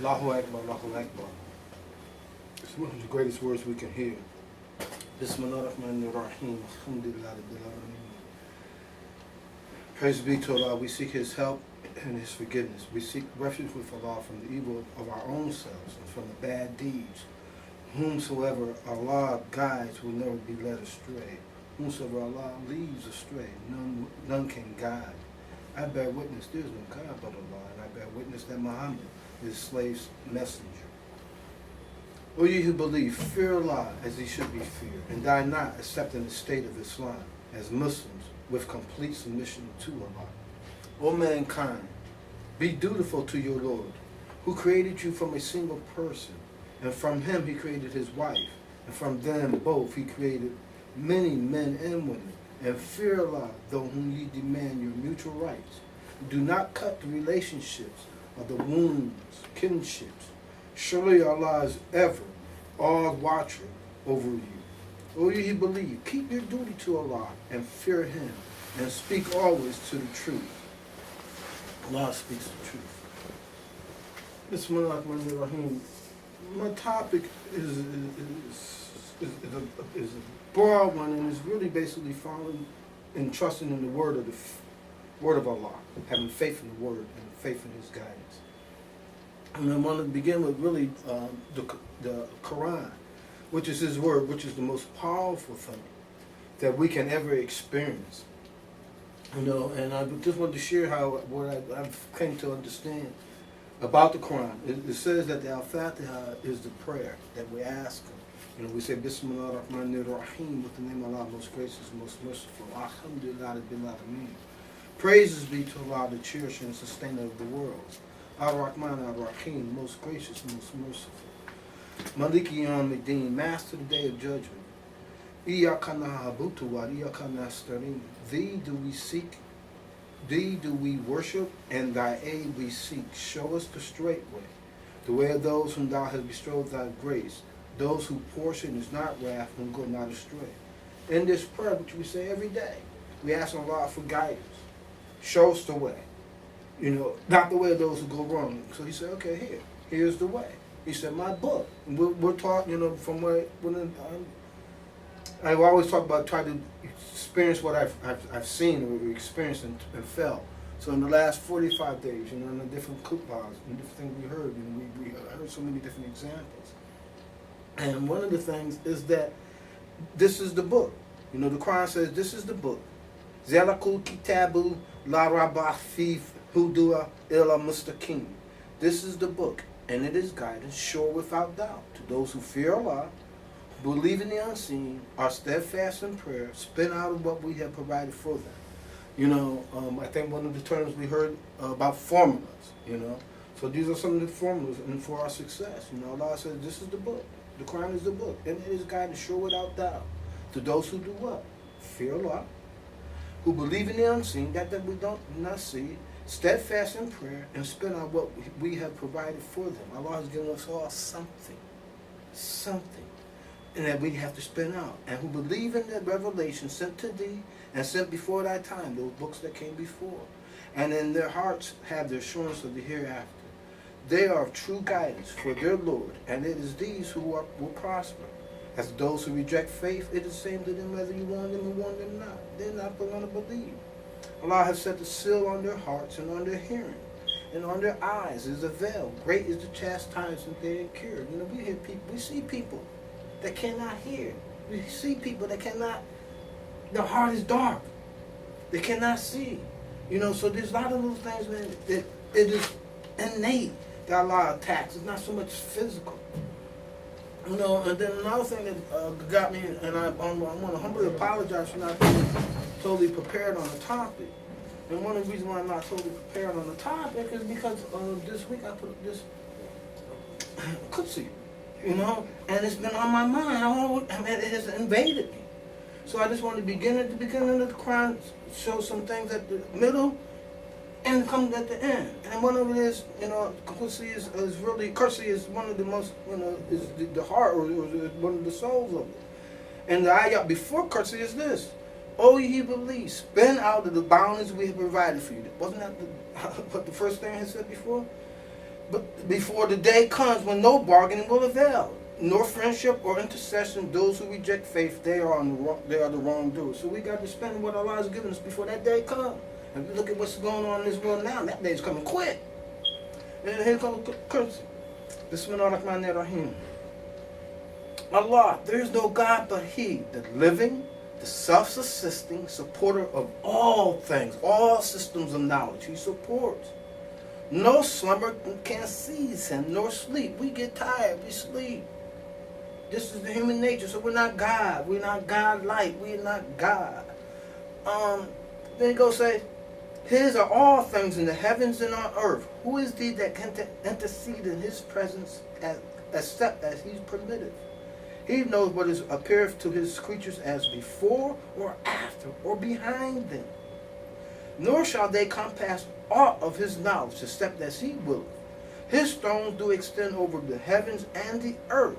Allahu Akbar, Allahu Akbar. It's one of the greatest words we can hear. Bismillahirrahmanirrahim. Alhamdulillah Rabbil Alameen. Praise be to Allah. We seek His help and His forgiveness. We seek refuge with Allah from the evil of our own selves and from the bad deeds. Whomsoever Allah guides will never be led astray. Whomsoever Allah leads astray, none can guide. I bear witness there is no God but Allah, and I bear witness that Muhammad is slave's messenger. O ye who believe, fear Allah as he should be feared, and die not except in the state of Islam, as Muslims with complete submission to Allah. O mankind, be dutiful to your Lord, who created you from a single person, and from him he created his wife, and from them both he created many men and women. And fear Allah, though whom ye demand your mutual rights. Do not cut the relationships of the wounds, kinships. Surely Allah is ever all watcher over you. O ye who believe, keep your duty to Allah and fear Him, and speak always to the truth. Allah speaks the truth. Bismillahirrahmanirrahim. My topic is a broad one, and is really basically following and trusting in the word of Allah, having faith in the word and faith in His guidance. And I want to begin with really the Qur'an, which is His word, which is the most powerful thing that we can ever experience. You know, and I just wanted to share what I've come to understand about the Qur'an. It says that the Al-Fatiha is the prayer that we ask Him. You know, we say Bismillah ar-Rahman ar-Rahim, with the name of Allah, most gracious, most merciful. Alhamdulillah Rabbil Alameen. Praises be to Allah, the cherisher and sustainer of the worlds. Ar-Rahman ar-Rahim, most gracious, most merciful. Maliki Yawmiddin, master of the day of judgment. Iyaka na'budu wa iyaka nasta'in. Thee do we seek, Thee do we worship, and Thy aid we seek. Show us the straight way, the way of those whom Thou hast bestowed Thy grace, those whose portion is not wrath and go not astray. In this prayer, which we say every day, we ask Allah for guidance. Show us the way. You know, not the way of those who go wrong. So He said, okay, here's the way. He said, my book. And we're taught, you know, from where, I always talk about trying to experience what I've seen or experienced and felt. So in the last 45 days, you know, in the different khutbahs and different things we heard, you know, we heard so many different examples. And one of the things is that this is the book. You know, the Qur'an says this is the book. Zalakul kitabu la rabah fi hudua illa mustaqim. This is the book, and it is guidance sure without doubt to those who fear Allah, believe in the unseen, are steadfast in prayer, spin out of what we have provided for them. You know, I think one of the terms we heard about formulas, you know. So these are some of the formulas and for our success. You know, Allah says this is the book. The Quran is the book, and it is guidance sure without doubt to those who do what? Fear Allah, who believe in the unseen, that we don't not see, steadfast in prayer, and spend on what we have provided for them. Allah has given us all something, and that we have to spend out. And who believe in the revelation sent to thee and sent before thy time, those books that came before, and in their hearts have the assurance of the hereafter. They are of true guidance for their Lord, and it is these who will prosper. As those who reject faith, it is the same to them whether you want them or want them not. They're not going to believe. Allah has set the seal on their hearts and on their hearing, and on their eyes is a veil. Great is the chastisement they incur. You know, we see people that cannot hear. We see people that cannot, their heart is dark. They cannot see. You know, so there's a lot of those things, man, that it is innate that Allah attacks. It's not so much physical. You know, and then another thing that got me, and I want to humbly apologize for not being totally prepared on the topic. And one of the reasons why I'm not totally prepared on the topic is because this week I put this Qudsi, you know, and it's been on my mind. I mean, it has invaded me. So I just want to begin at the beginning of the Quran, show some things at the middle, and come at the end. And one of it is, you know, Qudsi is really, Qudsi is one of the most, you know, is the heart or one of the souls of it. And the ayat before Qudsi is this: O ye who believe, spend out of the bounties we have provided for you. Wasn't that what the first thing I said before? But before the day comes when no bargaining will avail, nor friendship or intercession, those who reject faith, they are the wrongdoers. So we got to spend what Allah has given us before that day comes. And we look at what's going on in this world now, that day is coming quick. And here comes the curse. Bismillahirrahmanirrahim. Allah, there is no God but He, the living, the self-subsisting supporter of all things, all systems of knowledge. He supports. No slumber can seize Him, nor sleep. We get tired, we sleep. This is the human nature, so we're not God. We're not God-like. We're not God. Then He goes say, His are all things in the heavens and on earth. Who is thee that can intercede in His presence except as He's permitted? He knows what is appeareth to His creatures as before or after or behind them. Nor shall they compass aught of His knowledge except as He willeth. His thrones do extend over the heavens and the earth,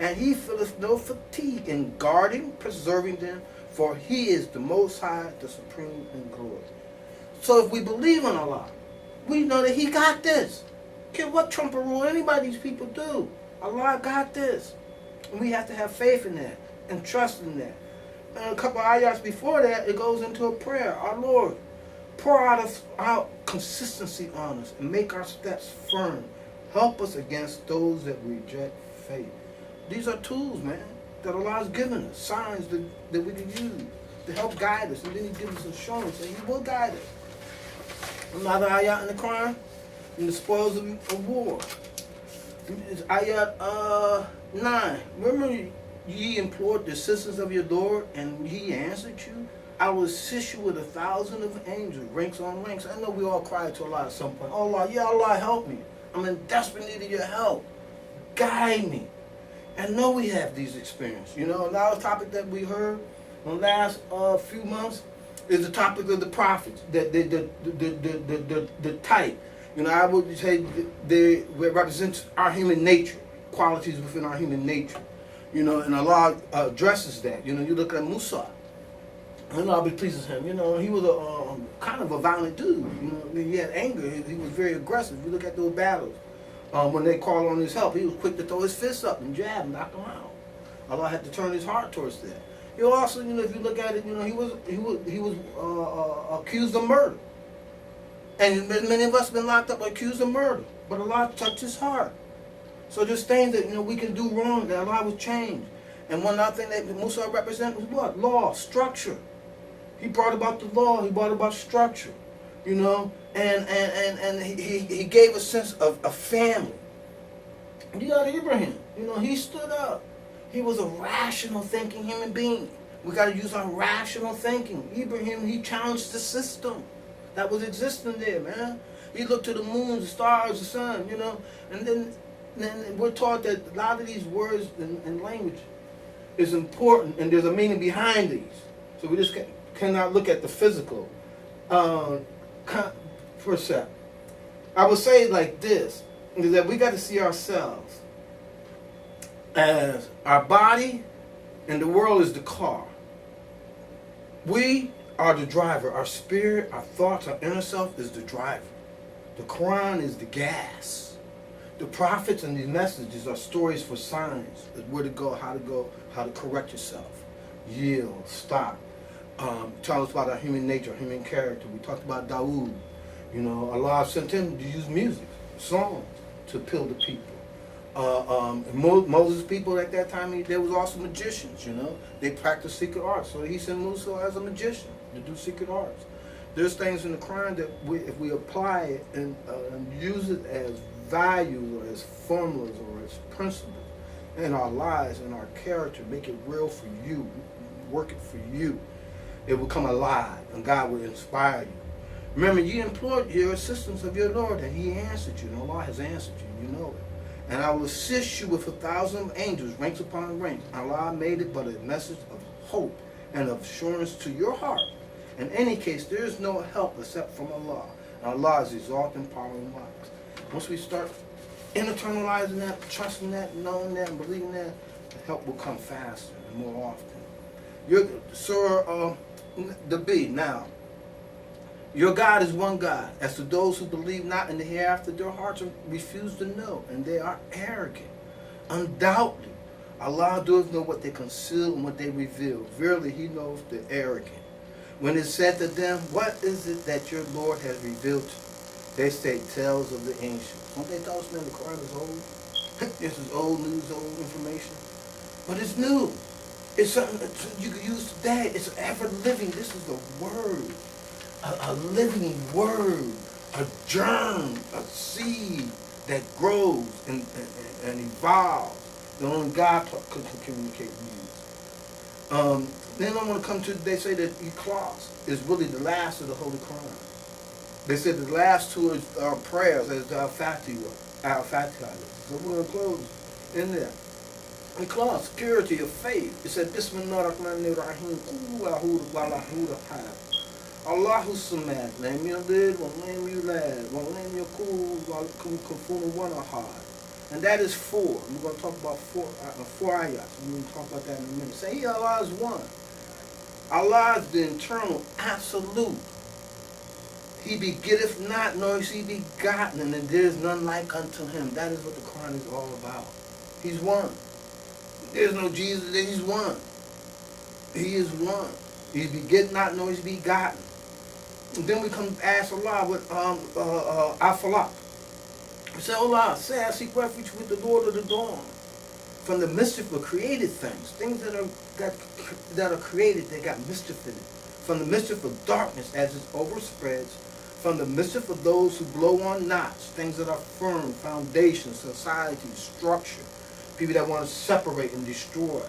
and He feeleth no fatigue in guarding, preserving them, for He is the Most High, the Supreme in glory. So if we believe in Allah, we know that He got this. Care what Trump or rule anybody these people do. Allah got this. And we have to have faith in that and trust in that. And a couple of ayahs before that, it goes into a prayer. Our Lord, pour out consistency on us and make our steps firm. Help us against those that reject faith. These are tools, man, that Allah has given us, signs that we can use to help guide us. And then He gives us assurance that He will guide us. Another ayat in the Qur'an, in the spoils of war. It's ayat 9. Remember ye implored the assistance of your Lord, and He answered you? I will assist you with 1,000 of angels, ranks on ranks. I know we all cry to Allah at some point. Oh Allah, yeah Allah, help me. I'm in desperate need of your help. Guide me. And know we have these experiences. You know, another topic that we heard in the last few months is the topic of the prophets, the type. You know, I would say they represent our human nature, qualities within our human nature. You know, and Allah addresses that. You know, you look at Musa, and Allah be pleased with him. You know, he was a kind of a violent dude. You know, he had anger. He was very aggressive. You look at those battles. When they called on His help, he was quick to throw his fists up and jab and knock them out. Allah had to turn His heart towards that. He also, you know, if you look at it, you know, he was accused of murder, and many of us have been locked up accused of murder. But Allah touched his heart. So there's things that, you know, we can do wrong that Allah will change. And one other thing that Musa represents was what? Law, structure. He brought about the law. He brought about structure. You know, and he gave a sense of a family. You got Ibrahim. You know, he stood up. He was a rational thinking human being. We got to use our rational thinking. Ibrahim, he challenged the system that was existing there, man. He looked to the moon, the stars, the sun, you know. And then we're taught that a lot of these words and language is important, and there's a meaning behind these. So we just cannot look at the physical. For a sec, I would say it like this, is that we got to see ourselves as our body and the world is the car. We are the driver. Our spirit, our thoughts, our inner self is the driver. The Qur'an is the gas. The prophets and these messages are stories for signs, where to go, how to correct yourself, yield, stop. Tell us about our human nature, human character. We talked about Dawood. You know, Allah sent him to use music, songs, to appeal to people. Moses' people at that time, there was also magicians, you know. They practiced secret arts. So He sent Musa as a magician to do secret arts. There's things in the Quran that if we apply it and use it as values or as formulas or as principles in our lives and our character, make it real for you, work it for you, it will come alive and God will inspire you. Remember, you implored your assistance of your Lord, and He answered you, and Allah has answered you, you know it. And I will assist you with 1,000 angels, ranks upon ranks. Allah made it but a message of hope and of assurance to your heart. In any case, there is no help except from Allah. And Allah is exalted in power and might. Once we start internalizing that, trusting that, knowing that, and believing that, the help will come faster and more often. Surah the B now. Your God is one God. As to those who believe not in the hereafter, their hearts refuse to know, and they are arrogant. Undoubtedly, Allah doeth know what they conceal and what they reveal. Verily, He knows the arrogant. When it said to them, what is it that your Lord has revealed to you? They say, tales of the ancients. Don't they tell us, man, the Qur'an is old? This is old news, old information. But it's new. It's something that you can use today. It's ever living. This is the word. A living word. A germ, a seed that grows and evolves. The only God can communicate with you. Then I want to come to, they say that Ikhlas is really the last of the Holy Quran. They said the last two are prayers, as Al-Fatiha. So we're going to close in there. Ikhlas, purity of faith. It said, Bismillahirrahmanirrahim. Allahu Samad. Lam yalid wa lam yulad wa lam yakul kufuwan ahad. And that is four. We're going to talk about four ayats. We're going to talk about that in a minute. Say, Allah is one. Allah is the eternal, absolute. He begetteth not, nor is he begotten, and there is none like unto him. That is what the Quran is all about. He's one. There's no Jesus, he's one. He is one. He beget not, nor is he begotten. And then we come ask Allah with Al-Falaq. We say, Allah, say I seek refuge with the Lord of the dawn. From the mischief of created things that are created, they got mischief in it. From the mischief of darkness as it overspreads. From the mischief of those who blow on knots, things that are firm, foundation, society, structure. People that want to separate and destroy.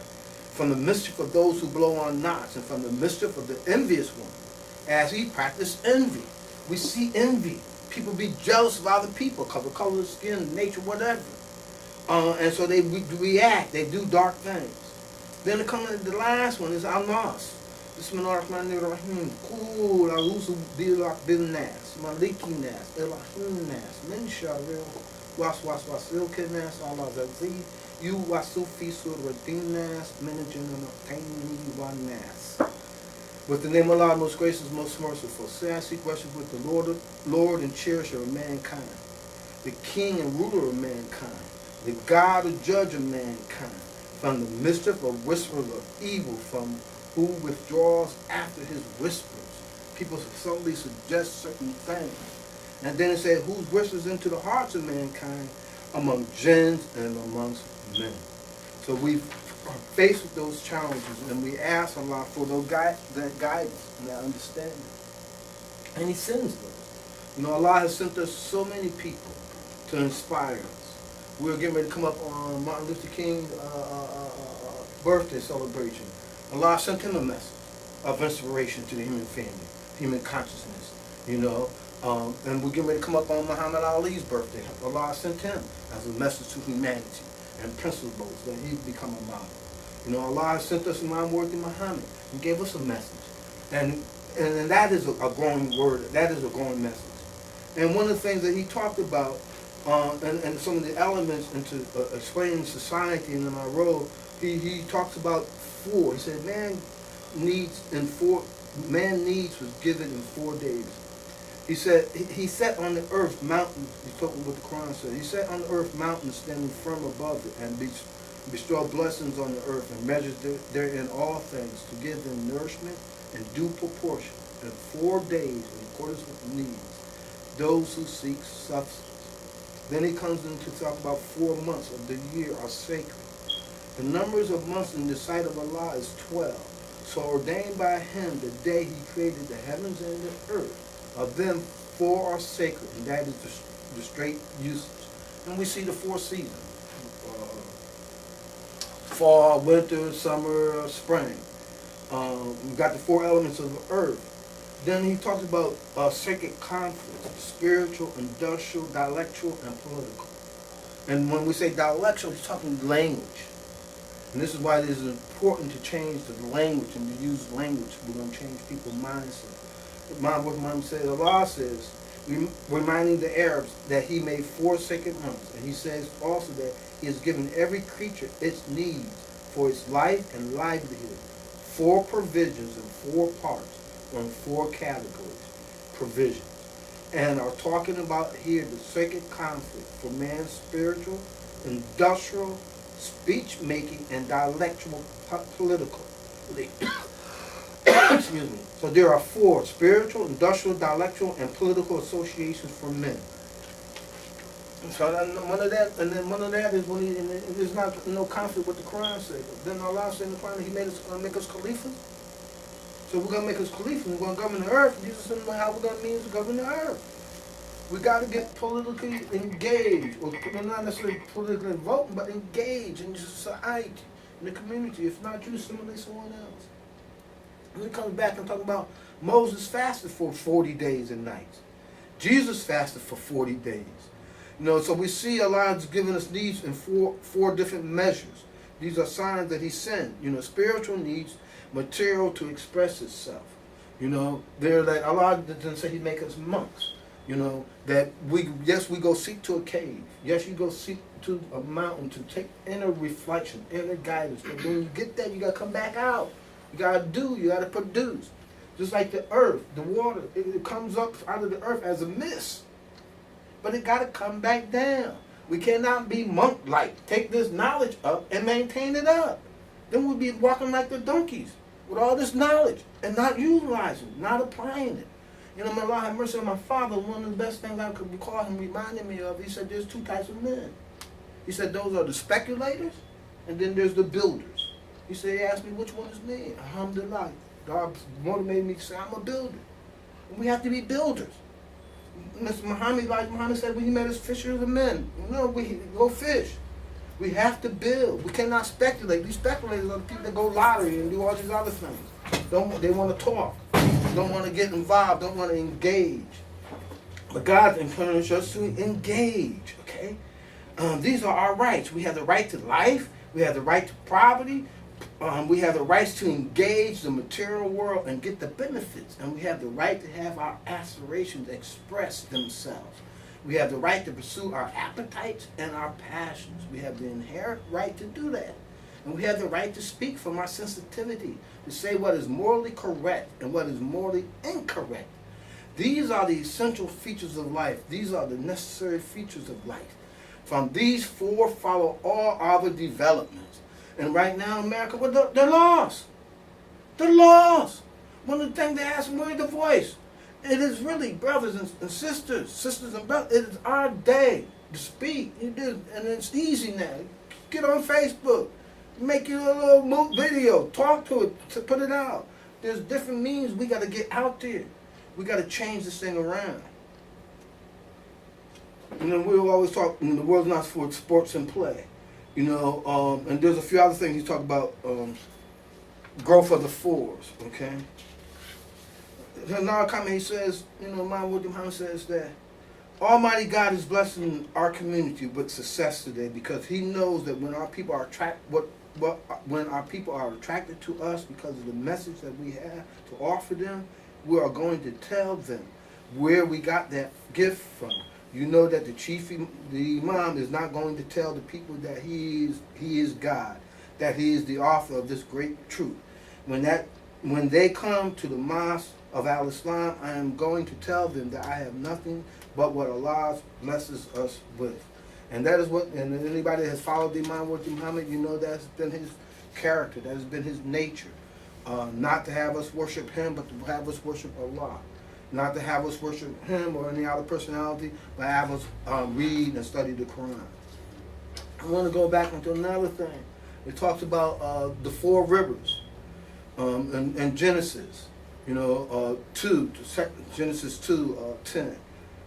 From the mischief of those who blow on knots, and from the mischief of the envious one, as he practiced envy. We see envy. People be jealous of other people, color of skin, nature, whatever. And so they react, they do dark things. Then the last one is Al-Nas. Bismillahirrahmanirrahim. Qul a'udhu bin-nas, malikin nas, ilahim nas, min sharril waswasil kinnas, Allah aziz, you wasu fi suratin nas, min jinnatin wan nas. With the name of Allah, most gracious, most merciful. Say I seek refuge with the Lord and cherisher of mankind, the King and ruler of mankind, the God and judge of mankind, from the mischief of whisperers of evil, from who withdraws after his whispers. People suddenly suggest certain things. And then it says, who whispers into the hearts of mankind, among jinns and amongst men. So we are faced with those challenges, and we ask Allah for that guidance and that understanding. And He sends those. You know, Allah has sent us so many people to inspire us. We're getting ready to come up on Martin Luther King's birthday celebration. Allah sent him a message of inspiration to the human family, human consciousness, you know. And we're getting ready to come up on Muhammad Ali's birthday. Allah sent him as a message to humanity and principles that he'd become a model. You know, Allah sent us Imam Muhammad and gave us a message. And that is a growing word. That is a growing message. And one of the things that he talked about, and some of the elements into explaining society and in our role, he talks about four. He said man needs was given in 4 days. He said he set on the earth mountains. He's talking what the Quran said. He set on the earth mountains standing firm above it, and bestow blessings on the earth, and measures therein all things to give them nourishment in due proportion in 4 days in accordance with the needs those who seek substance. Then he comes in to talk about 4 months of the year are sacred. The numbers of months in the sight of Allah is 12. So ordained by Him the day He created the heavens and the earth. Of them 4 are sacred, and that is the straight usage. And we see the 4 seasons. Fall, winter, summer, spring. We've got the 4 elements of the earth. Then he talks about sacred conflicts, spiritual, industrial, dialectual, and political. And when we say dialectual, he's talking language. And this is why it is important to change the language and to use language. We're going to change people's mindset. Imam says, Allah says, reminding the Arabs that He made 4 sacred months. And He says also that He has given every creature its needs for its life and livelihood. 4 provisions in 4 parts or in 4 categories. provisions. And are talking about here the sacred conflict for man's spiritual, industrial, speech-making, and dialectual political. Excuse me. So there are 4 spiritual, industrial, dialectual, and political associations for men. So one of that, and then one of that is when there's not no conflict with the Qur'an says. Then Allah said in the Qur'an He made us make us caliphs. So we're gonna make us caliphs. We're gonna govern the earth. Jesus said how we're gonna mean to govern the earth. We got to get politically engaged, or not necessarily politically involved, but engaged in society, in the community. If not you, simulate someone else. And we come back and talk about Moses fasted for 40 days and nights. Jesus fasted for 40 days. You know, so we see Allah's given us needs in four different measures. These are signs that He sent. You know, spiritual needs, material to express itself. You know, they're like Allah didn't say He'd make us monks. You know, that we go seek to a cave. Yes, you go seek to a mountain to take inner reflection, inner guidance. But when you get there, you got to come back out. You got to do, you got to produce. Just like the earth, the water, it comes up out of the earth as a mist. But it got to come back down. We cannot be monk-like. Take this knowledge up and maintain it up. Then we'll be walking like the donkeys with all this knowledge and not utilizing, not applying it. You know, may Allah have mercy on my father. One of the best things I could recall him reminding me of, he said there's 2 types of men. He said those are the speculators and then there's the builders. He said, he asked me which one is me. Alhamdulillah. God motivated me to say I'm a builder. And we have to be builders. Mr. Muhammad, like Muhammad said, when He made us fishers of men. No, we go fish. We have to build. We cannot speculate. These speculators are the people that go lottery and do all these other things. They want to talk. Don't want to get involved. Don't want to engage. But God encourages us to engage. Okay? These are our rights. We have the right to life. We have the right to property. We have the rights to engage the material world and get the benefits. And we have the right to have our aspirations express themselves. We have the right to pursue our appetites and our passions. We have the inherent right to do that. And we have the right to speak from our sensitivity, to say what is morally correct and what is morally incorrect. These are the essential features of life. These are the necessary features of life. From these 4 follow all other developments. And right now in America, they're lost. They're lost. One of the things they ask me, where's the voice? It is really, brothers and sisters and brothers, it is our day to speak. And it's easy now. Get on Facebook. Make your little video. Talk to it. To put it out. There's different means we got to get out there. We got to change this thing around. And then we'll always talk, the world's not for sports and play. You know, and there's a few other things he talked about, growth of the 4s, okay? Another comment he says, you know, Muhammad says that Almighty God is blessing our community with success today because He knows that when our people are when our people are attracted to us because of the message that we have to offer them, we are going to tell them where we got that gift from. You know that the Imam is not going to tell the people that he is God, that He is the author of this great truth. When they come to the mosque of Al-Islam, I am going to tell them that I have nothing but what Allah blesses us with. And that is what, and anybody that has followed the Imam with Muhammad, you know that's been his character, that has been his nature. Not to have us worship him, but to have us worship Allah. Not to have us worship him or any other personality, but have us read and study the Qur'an. I want to go back into another thing. It talks about the 4 rivers in Genesis, you know, Genesis 2:10.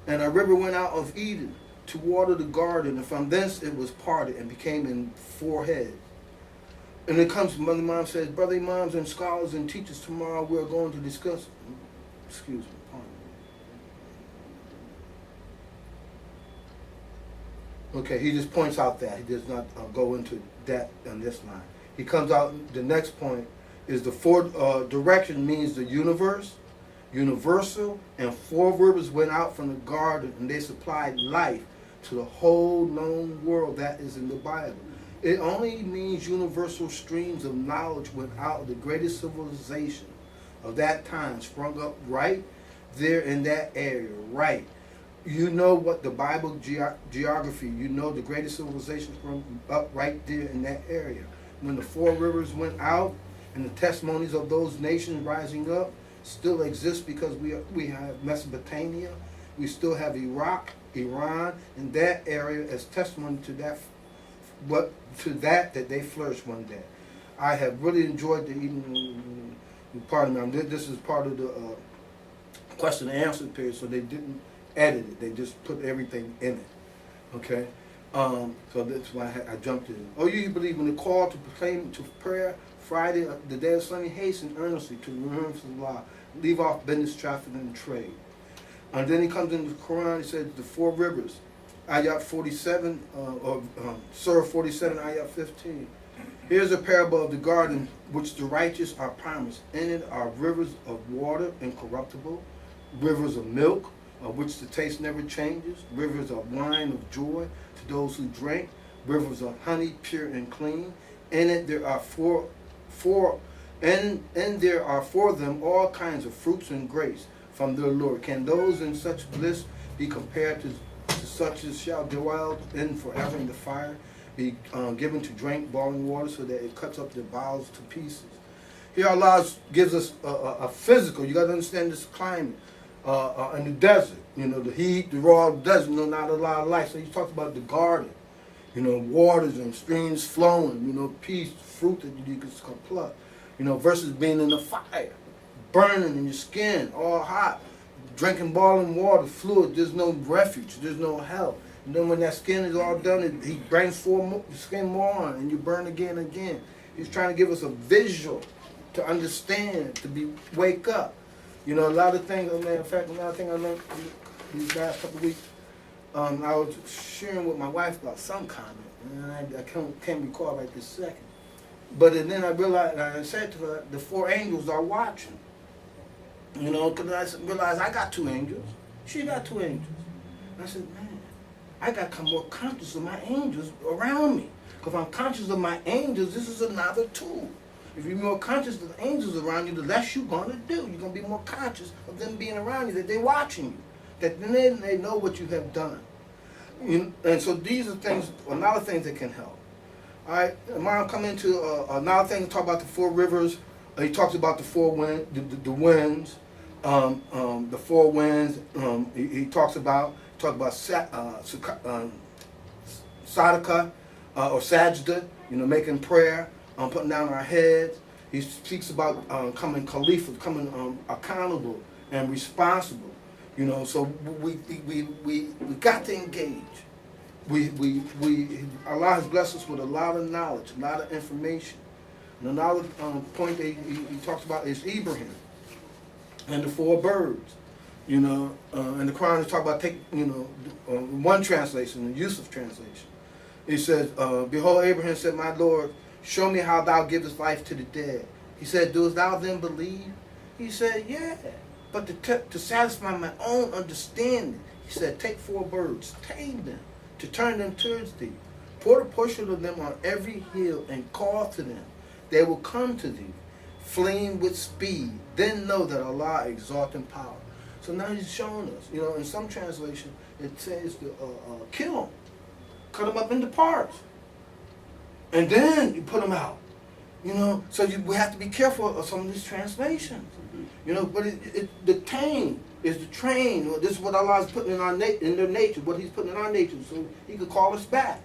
And a river went out of Eden to water the garden, and from thence it was parted and became in 4 heads. And it comes, Mother Imam says, brother Imams and scholars and teachers, tomorrow we're going to discuss, excuse me, pardon me. Okay, he just points out that. He does not go into that on this line. He comes out, the next point is the 4 direction means the universe, universal, and 4 rivers went out from the garden and they supplied life to the whole known world that is in the Bible. It only means universal streams of knowledge went out of the greatest civilization of that time, sprung up right there in that area, right? You know what the Bible geography, you know the greatest civilizations from up right there in that area. When the four rivers went out, and the testimonies of those nations rising up still exist, because we have Mesopotamia, we still have Iraq, Iran, in that area as testimony to that, that they flourished one day. I have really enjoyed the evening. Pardon me, this is part of the question and answer period, so they didn't edit it. They just put everything in it. Okay? So that's why I jumped in. Oh, you believe in the call to proclaim to prayer Friday, the day of Sunday, hasten earnestly to remember the law, leave off business, traffic, and trade. And then he comes into the Qur'an, he says the four rivers, ayat 47, Surah 47, ayat 15. Here's a parable of the garden which the righteous are promised. In it are rivers of water incorruptible, rivers of milk, of which the taste never changes, rivers of wine of joy to those who drink, rivers of honey pure and clean. In it there are there are for them all kinds of fruits and grapes from their Lord. Can those in such bliss be compared to such as shall dwell in forever in the fire, be given to drink boiling water so that it cuts up their bowels to pieces? Here Allah gives us a physical, you got to understand this climate, in the desert, you know, the heat, the raw desert, you know, not a lot of light. So he talks about the garden, you know, waters and streams flowing, you know, peace, fruit that you can pluck, you know, versus being in the fire, burning in your skin, all hot, drinking boiling water, fluid, there's no refuge, there's no help. And then when that skin is all done, he brings the skin more on, and you burn again and again. He's trying to give us a visual to understand, to wake up. You know, a lot of things, in fact, another thing I learned these last couple of weeks, I was sharing with my wife about some comment, and I can't recall right this second. But then I realized, I said to her, the four angels are watching. You know, because I realized I got two angels. She got two angels. And I said, man, I got to become more conscious of my angels around me. Because if I'm conscious of my angels, this is another tool. If you're more conscious of the angels around you, the less you're going to do. You're going to be more conscious of them being around you, that they're watching you, that then they know what you have done. And so these are things, a lot of things that can help. All right, Imam come into another thing to talk about the four rivers. He talks about the four winds, the winds, the four winds. He talks about sadaka or sajda, you know, making prayer, putting down our heads. He speaks about coming khalifa, coming accountable and responsible. You know, so we got to engage. Allah has blessed us with a lot of knowledge, a lot of information. And another point that he talks about is Ibrahim and the four birds. You know, and the Quran is talking about one translation, the Yusuf translation. He says, "Behold, Abraham said, My Lord, show me how thou givest life to the dead." He said, "Dost thou then believe?" He said, "Yeah, but to satisfy my own understanding." He said, "Take four birds, tame them, to turn them towards thee. Put a portion of them on every hill and call to them. They will come to thee, fleeing with speed. Then know that Allah exalts in power." So now he's showing us, you know, in some translation, it says to kill them, cut them up into parts, and then you put them out. You know, so we have to be careful of some of these translations. You know, but the tame is the train. This is what Allah is putting in their nature, what He's putting in our nature, so He could call us back.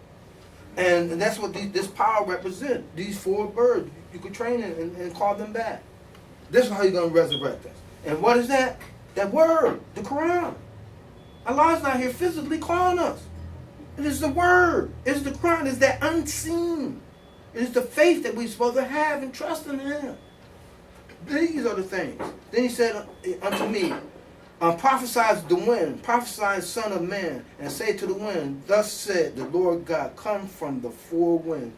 And that's what this power represents. These four birds, you could train them and call them back. This is how He's going to resurrect us. And what is that? That word, the Quran. Allah's not here physically calling us. It is the word. It is the Quran. It is that unseen. It is the faith that we're supposed to have and trust in Him. These are the things. Then He said unto me, prophesy the wind, prophesy Son of Man, and say to the wind, Thus said the Lord God, come from the four winds.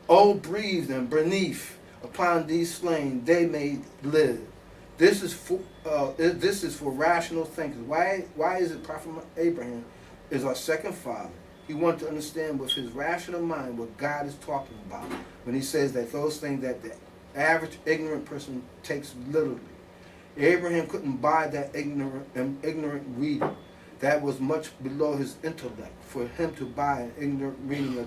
O breathe and beneath upon these slain, they may live. This is for rational thinkers. Why is it Prophet Abraham is our second father? He wanted to understand with his rational mind what God is talking about when He says that those things that the average ignorant person takes literally. Abraham couldn't buy that ignorant reading. That was much below his intellect for him to buy an ignorant reading of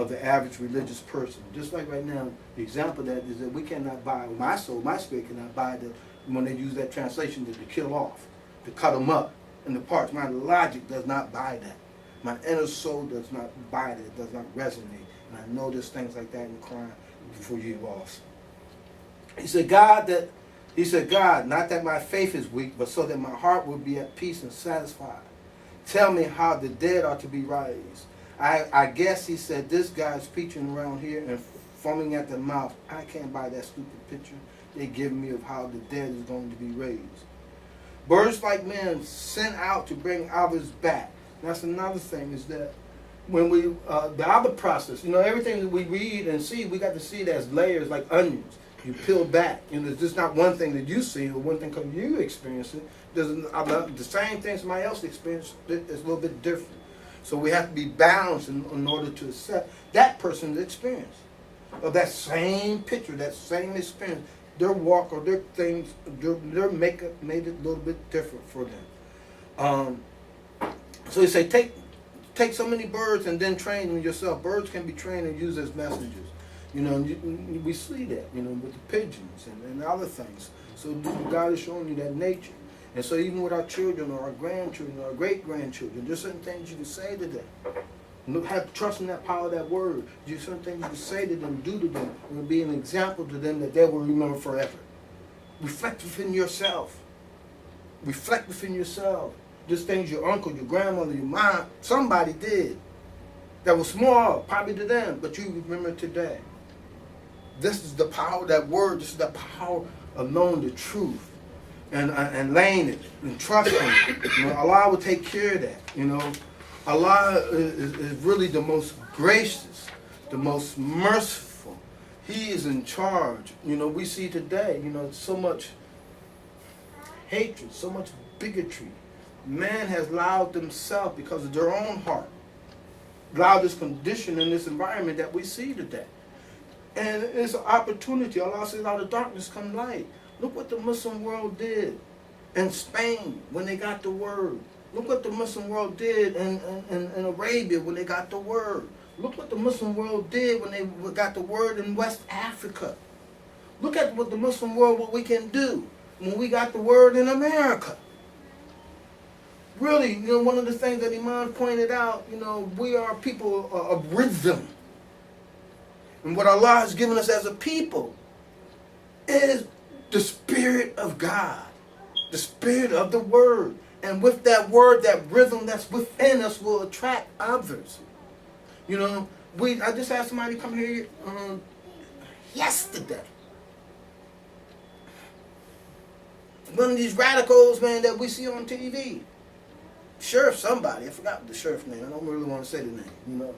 the average religious person. Just like right now, the example of that is that we cannot buy, my soul, my spirit cannot buy that when they use that translation to kill off, to cut them up in the parts. My logic does not buy that. My inner soul does not buy that, does not resonate. And I know there's things like that in the Qur'an before you lost. He said, God, not that my faith is weak, but so that my heart will be at peace and satisfied. Tell me how the dead are to be raised. I guess he said, this guy's preaching around here and foaming at the mouth. I can't buy that stupid picture they give me of how the dead is going to be raised. Birds like men sent out to bring others back. That's another thing, is that when we, the other process, everything that we read and see, we got to see it as layers like onions. You peel back. It's just not one thing that you see or one thing because you experience it. The same thing somebody else experienced is a little bit different. So we have to be balanced in order to accept that person's experience of that same picture, that same experience. Their walk or their things, their makeup made it a little bit different for them. So he say, take so many birds and then train them yourself. Birds can be trained and used as messengers. We see that, with the pigeons and other things. So God is showing you that nature. And so even with our children or our grandchildren or our great-grandchildren, there's certain things you can say to them. Have trust in that power of that word. There's certain things you can say to them, do to them, and will be an example to them that they will remember forever. Reflect within yourself. Reflect within yourself. There's things your uncle, your grandmother, your mom, somebody did that was small, probably to them, but you remember today. This is the power of that word. This is the power of knowing the truth and laying it and trusting it. Allah will take care of that. Allah is really the most gracious, the most merciful. He is in charge. We see today, so much hatred, so much bigotry. Man has allowed themselves, because of their own heart, allowed this condition in this environment that we see today. And it's an opportunity. Allah says, out of darkness come light. Look what the Muslim world did in Spain when they got the word. Look what the Muslim world did in Arabia when they got the word. Look what the Muslim world did when they got the word in West Africa. Look at what the Muslim world, what we can do when we got the word in America. Really, one of the things that Imam pointed out, we are people of rhythm. And what Allah has given us as a people is the Spirit of God, the Spirit of the Word. And with that word, that rhythm that's within us will attract others. I just had somebody come here yesterday. One of these radicals, man, that we see on TV. Sheriff somebody, I forgot the sheriff's name. I don't really want to say the name,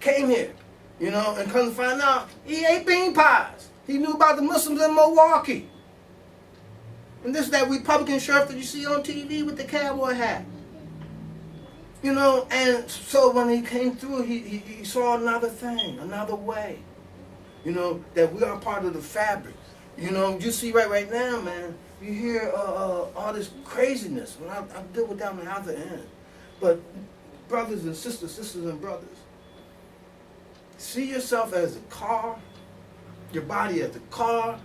Came here, and come to find out, he ate bean pies. He knew about the Muslims in Milwaukee. And this is that Republican sheriff that you see on TV with the cowboy hat. And so when he came through, he saw another thing, another way. That we are part of the fabric. You see right now, man, you hear all this craziness. When I deal with that on the other end. But brothers and sisters and brothers, see yourself as a car, your body as a car,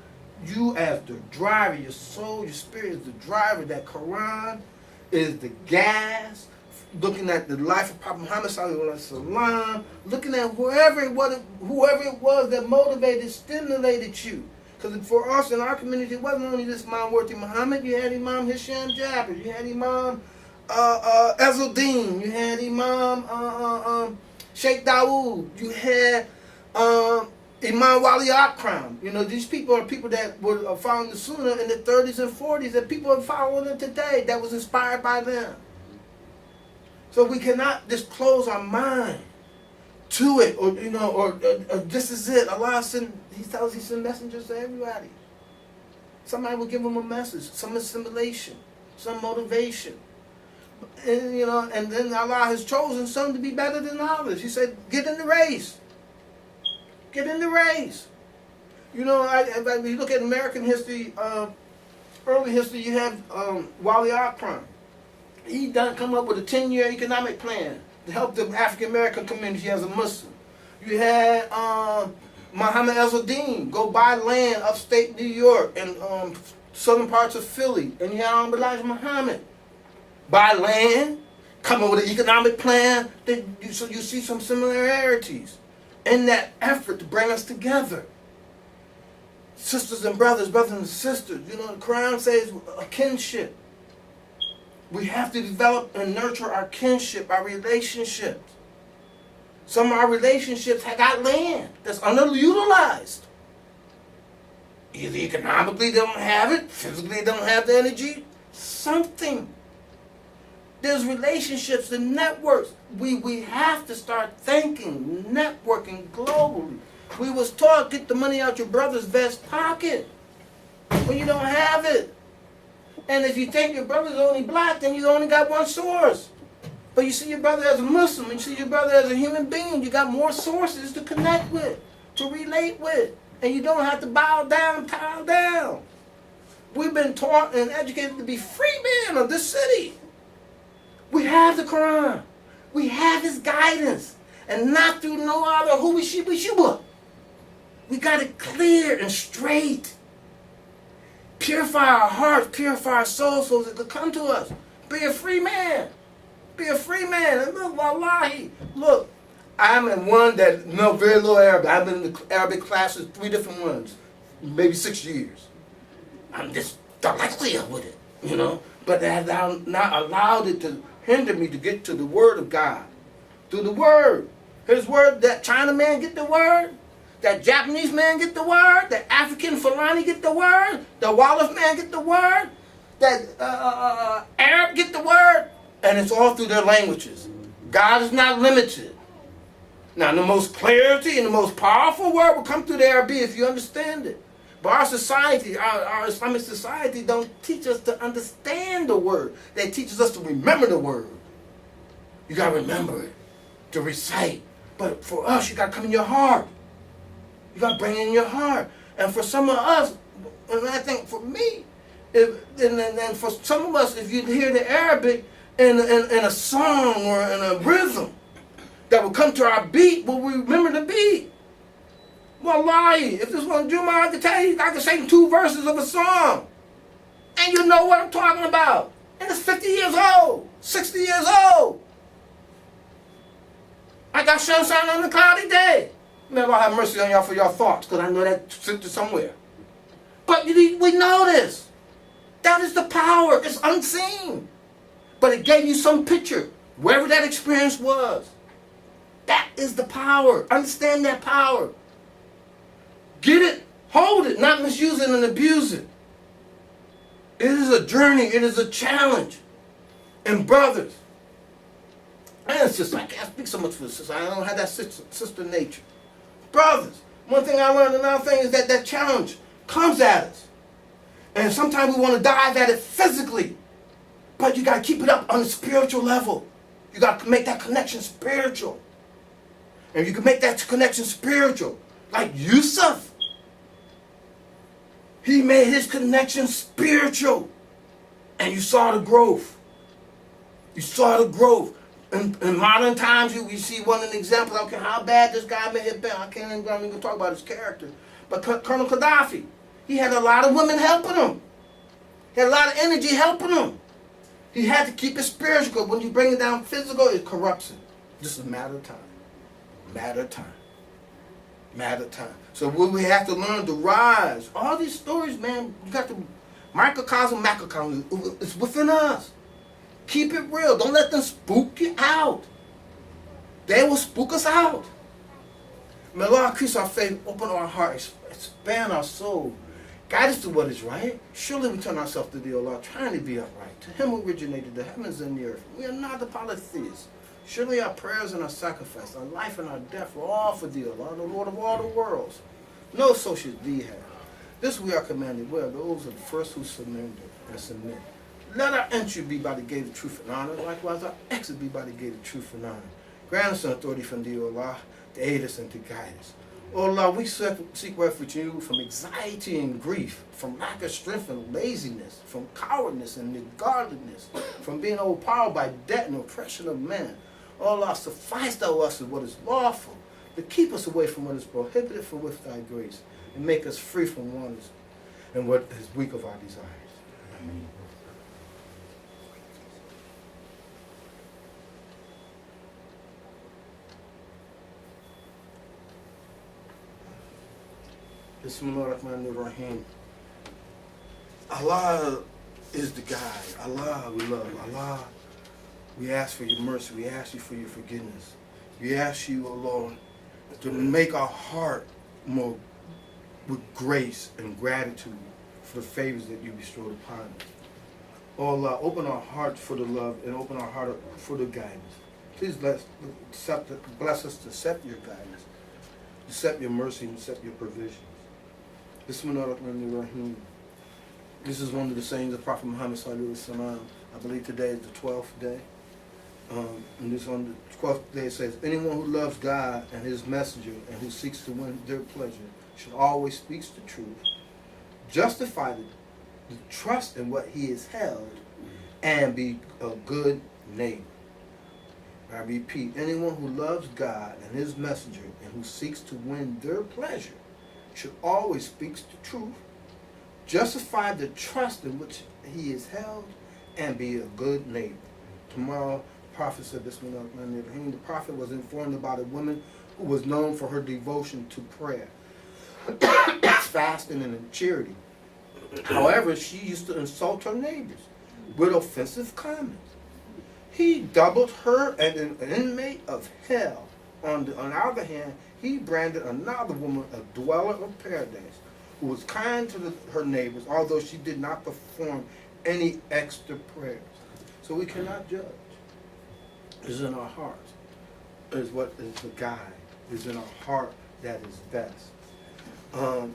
you as the driver, your soul, your spirit is the driver. That Qur'an is the gas. Looking at the life of Prophet Muhammad sallallahu alaihi wasallam, looking at whoever it was that motivated, stimulated you. Because for us in our community, it wasn't only this Imam Worthy Muhammad. You had Imam Hisham Jabir. You had Imam Ezzeldin. You had Imam Sheikh Dawood. You had Imam Wali Akram. These people are people that were following the Sunnah in the 30s and 40s, and people are following them today that was inspired by them. So we cannot just close our mind to it, or this is it. Allah He tells He send messengers to everybody. Somebody will give them a message, some assimilation, some motivation, and then Allah has chosen some to be better than others. He said, "Get in the race. Get in the race." If you look at American history, early history, you have Wally Akram. He done come up with a 10-year economic plan to help the African American community as a Muslim. You had Muhammad Ezzeldin go buy land upstate New York and southern parts of Philly, and you had Elijah Muhammad buy land, come up with an economic plan. So you see some similarities in that effort to bring us together. Sisters and brothers, brothers and sisters. You know, the Qur'an says a kinship. We have to develop and nurture our kinship, our relationships. Some of our relationships have got land that's underutilized. Either economically they don't have it, physically they don't have the energy, something. There's relationships and networks. We have to start thinking, networking globally. We was taught, get the money out your brother's vest pocket when you don't have it. And if you think your brother's only black, then you only got one source. But you see your brother as a Muslim, you see your brother as a human being, you got more sources to connect with, to relate with. And you don't have to bow down, pile down. We've been taught and educated to be free men of this city. We have the Quran. We have his guidance. And not through no other who we shiba. We got it clear and straight. Purify our hearts, purify our souls so that it could come to us. Be a free man. Be a free man. And look, wallahi, look, I'm in one that know very little Arabic. I've been in the Arabic classes, 3 different ones, maybe 6 years. I'm just clear with it, you know. But that I'm not allowed it to hinder me to get to the word of God. Through the word. His word, that China man get the word. That Japanese man get the word. That African Fulani get the word. The Wolof man get the word. That Arab get the word. And it's all through their languages. God is not limited. Now, the most clarity and the most powerful word will come through the Arabic if you understand it. But our society, our Islamic society, don't teach us to understand the word. They teach us to remember the word. You got to remember it, to recite. But for us, you got to come in your heart. You got to bring it in your heart. And for some of us, and I think for me, and for some of us, if you hear the Arabic in a song or in a rhythm that will come to our beat, will we remember the beat? Wallahi, if this one Juma, I can tell you, I can sing 2 verses of a song. And you know what I'm talking about. And it's 50 years old, 60 years old. I got sunshine on a cloudy day. May Allah have mercy on y'all for your thoughts, because I know that sent to somewhere. But we know this. That is the power. It's unseen. But it gave you some picture, wherever that experience was. That is the power. Understand that power. Get it, hold it, not misuse it and abuse it. It is a journey, it is a challenge. And brothers, and it's just like, I can't speak so much for the sister, I don't have that sister nature. Brothers, one thing I learned, another thing is that challenge comes at us. And sometimes we want to dive at it physically. But you got to keep it up on a spiritual level. You got to make that connection spiritual. And you can make that connection spiritual. Like Yusuf. He made his connection spiritual. And you saw the growth. You saw the growth. In modern times, we see one of the examples. Okay, how bad this guy may have been. I can't even talk about his character. But Colonel Gaddafi, he had a lot of women helping him. He had a lot of energy helping him. He had to keep it spiritual. When you bring it down physical, it corrupts it. Just a matter of time. Matter of time. Matter of time. So we have to learn to rise. All these stories, man, you got to microcosm, macrocosm. It's within us. Keep it real. Don't let them spook you out. They will spook us out. May Allah increase our faith, open our hearts, expand our soul, guide us to what is right. Surely we turn ourselves to the Allah, trying to be upright. To Him who originated the heavens and the earth. We are not the polytheists. Surely our prayers and our sacrifice, our life and our death were all for thee, Allah, the Lord of all the worlds. No associate thee have. This we are commanded. We are those are the first who surrender and submit. Let our entry be by the gate of truth and honor. Likewise, our exit be by the gate of truth and honor. Grant us an authority from thee, O Allah, to aid us and to guide us. Oh Allah, we seek refuge in you from anxiety and grief, from lack of strength and laziness, from cowardness and neglectedness, from being overpowered by debt and oppression of men. Oh Allah, suffice thou us in what is lawful, to keep us away from what is prohibited from with thy grace, and make us free from wants and what is weak of our desires. Amen. Bismillahirrahmanirrahim. Allah is the guide. Allah we love. Allah, we ask for your mercy. We ask you for your forgiveness. We ask you, O Lord, to make our heart more with grace and gratitude for the favors that you bestowed upon us. Oh Allah, open our hearts for the love and open our heart for the guidance. Please bless us to accept your guidance, accept your mercy, and accept your provisions. Bismillahirrahmanirrahim. This is one of the sayings of Prophet Muhammad sallallahu alaihi wasallam. I believe today is the 12th day. And this on the 12th day it says, anyone who loves God and his messenger and who seeks to win their pleasure should always speak the truth, justify the trust in what he is held, and be a good neighbor. I repeat, anyone who loves God and his messenger and who seeks to win their pleasure should always speak the truth, justify the trust in which he is held, and be a good neighbor. Tomorrow, the Prophet said, the Prophet was informed about a woman who was known for her devotion to prayer, fasting, and charity. However, she used to insult her neighbors with offensive comments. He doubled her and an inmate of hell. On the other hand, he branded another woman a dweller of paradise, who was kind to her neighbors, although she did not perform any extra prayers. So we cannot judge. It's in our hearts. Is what is the guide. It's in our heart that is best. And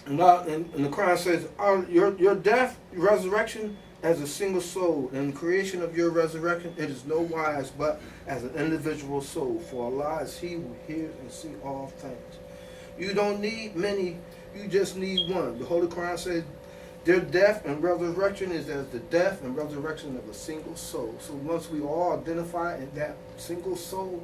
the Qur'an says, your death, resurrection, as a single soul, and the creation of your resurrection, it is no wise but as an individual soul. For Allah is He who hears and sees all things. You don't need many, you just need one. The Holy Qur'an says, their death and resurrection is as the death and resurrection of a single soul. So once we all identify in that single soul,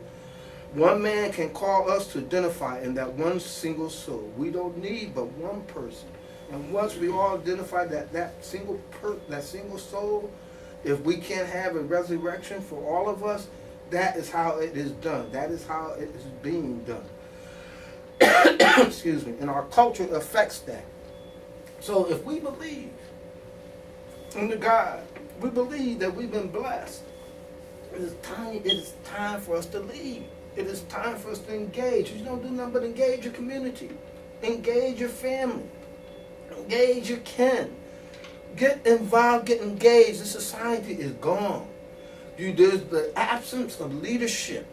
one man can call us to identify in that one single soul. We don't need but one person. And once we all identify that single soul, if we can't have a resurrection for all of us, that is how it is done. That is how it is being done. Excuse me. And our culture affects that. So if we believe in the God, we believe that we've been blessed, it is time for us to lead. It is time for us to engage. You don't do nothing but engage your community. Engage your family. Engage your kin. Get involved, get engaged. The society is gone. There's the absence of leadership.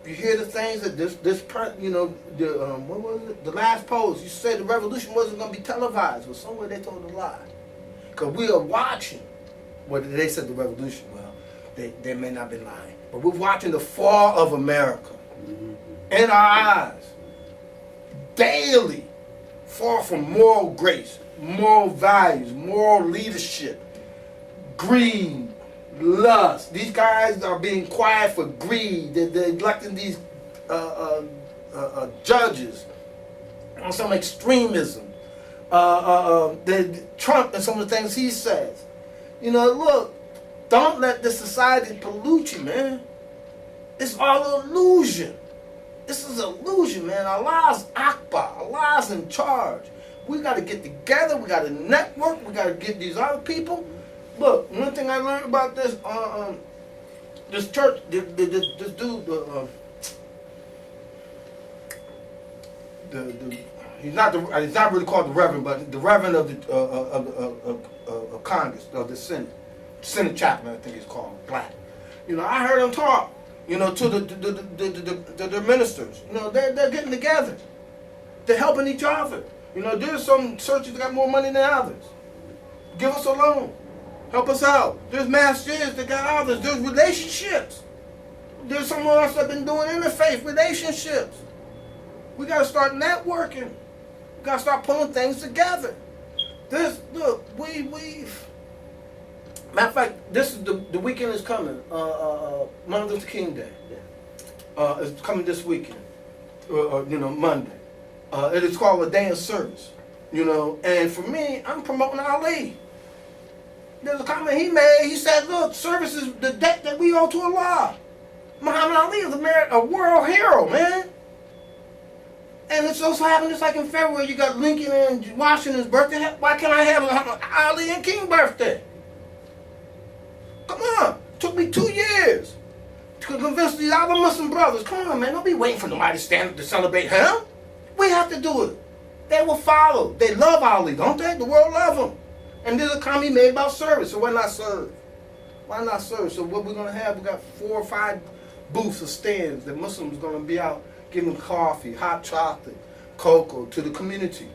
You hear the things that what was it? The last post, you said the revolution wasn't going to be televised. Well, somewhere they told a lie. Because we are watching. Well, they said the revolution. Well, they may not be lying. But we're watching the fall of America in our eyes. Daily. Fall from moral grace, moral values, moral leadership, greed, lust. These guys are being quiet for greed. They're electing these judges on some extremism. Trump and some of the things he says. Look, don't let the society pollute you, man. It's all illusion. This is illusion, man. Allah's Akbar. Allah's in charge. We got to get together. We got to network. We got to get these other people. Look, one thing I learned about this, this church, this dude, he's not really called the Reverend, but the Reverend of Congress, of the Senate chaplain, I think he's called, black. I heard him talk. To the ministers. They're getting together. They're helping each other. There's some churches that got more money than others. Give us a loan. Help us out. There's masters that got others. There's relationships. There's some of us that have been doing interfaith relationships. We got to start networking. We got to start pulling things together. Look, matter of fact, this is the weekend is coming. Martin Luther King Day. It's coming this weekend. Monday. It is called a day of service. And for me, I'm promoting Ali. There's a comment he made. He said, look, service is the debt that we owe to Allah. Muhammad Ali is a world hero, man. And it also happened just like in February, you got Lincoln and Washington's birthday. Why can't I have Muhammad Ali and King birthday? Come on. Took me 2 years to convince these other Muslim brothers. Come on, man. Don't be waiting for nobody to stand up to celebrate him. We have to do it. They will follow. They love Ali, don't they? The world loves him. And there's a comment made about service, so why not serve? Why not serve? So what we're going to have, we got 4 or 5 booths or stands that Muslims are going to be out giving coffee, hot chocolate, cocoa to the community.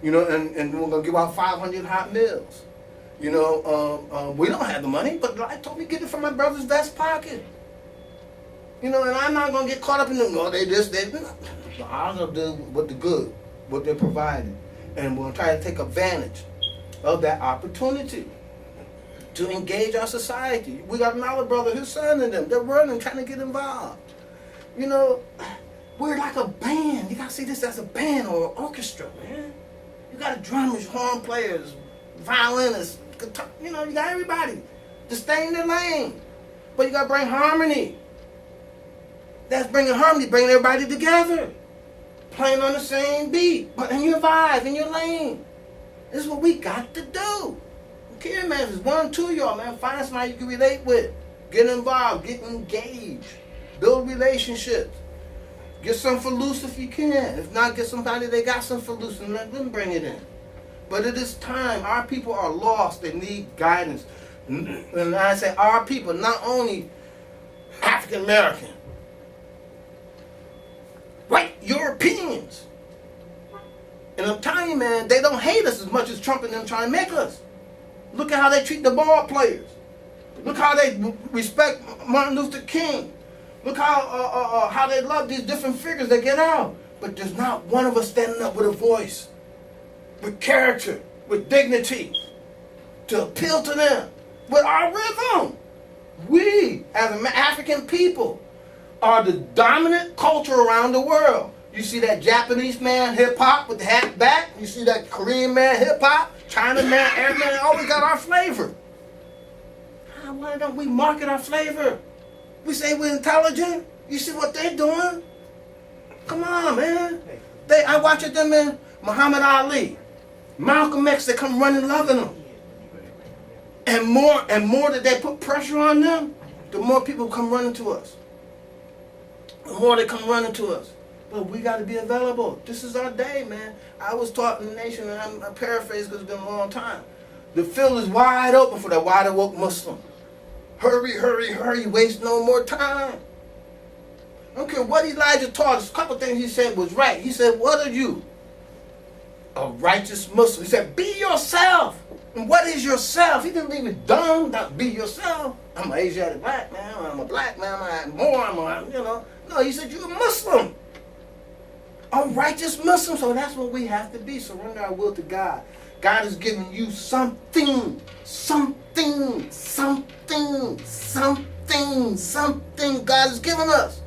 And we're going to give out 500 hot meals. We don't have the money, but I told me get it from my brother's vest pocket. And I'm not going to get caught up in them. No, they this, they that. I'm going to do what the good, what they're providing. And we're going to try to take advantage of that opportunity to engage our society. We got another brother, his son and them. They're running, trying to get involved. We're like a band. You got to see this as a band or an orchestra, man. You got drummers, horn players, violinists, guitar. You got everybody. Just stay in their lane. But you got to bring harmony. That's bringing harmony, bringing everybody together. Playing on the same beat, but in your vibe, in your lane. This is what we got to do. Okay, man, if it's 1 or 2 of y'all, man, find somebody you can relate with. Get involved, get engaged. Build relationships. Get some for loose if you can. If not, get somebody that got some for loose and let them bring it in. But it is time. Our people are lost. They need guidance. And I say our people, not only African American, white Europeans. And I'm telling you, man, they don't hate us as much as Trump and them trying to make us. Look at how they treat the ball players. Look how they respect Martin Luther King. Look how they love these different figures that get out. But there's not one of us standing up with a voice, with character, with dignity, to appeal to them, with our rhythm. We, as African people, are the dominant culture around the world. You see that Japanese man hip-hop with the hat back. You see that Korean man hip-hop. China man, Arab man, always got our flavor. Why don't we market our flavor? We say we're intelligent. You see what they're doing? Come on, man. I watch it, them, man. Muhammad Ali, Malcolm X, they come running loving them. And more that they put pressure on them, the more people come running to us. The more they come running to us. But we got to be available. This is our day, man. I was taught in the nation, and I paraphrase because it's been a long time. The field is wide open for that wide awoke Muslim. Hurry, hurry, hurry. Waste no more time. I don't care what Elijah taught us. A couple things he said was right. He said, what are you? A righteous Muslim. He said, be yourself. And what is yourself? He didn't leave it dumb. Not be yourself. I'm an Asiatic black man. I'm a black man. I'm a Moor. No, he said, you're a Muslim. A righteous Muslim. So that's what we have to be. Surrender our will to God. God has given you something God has given us.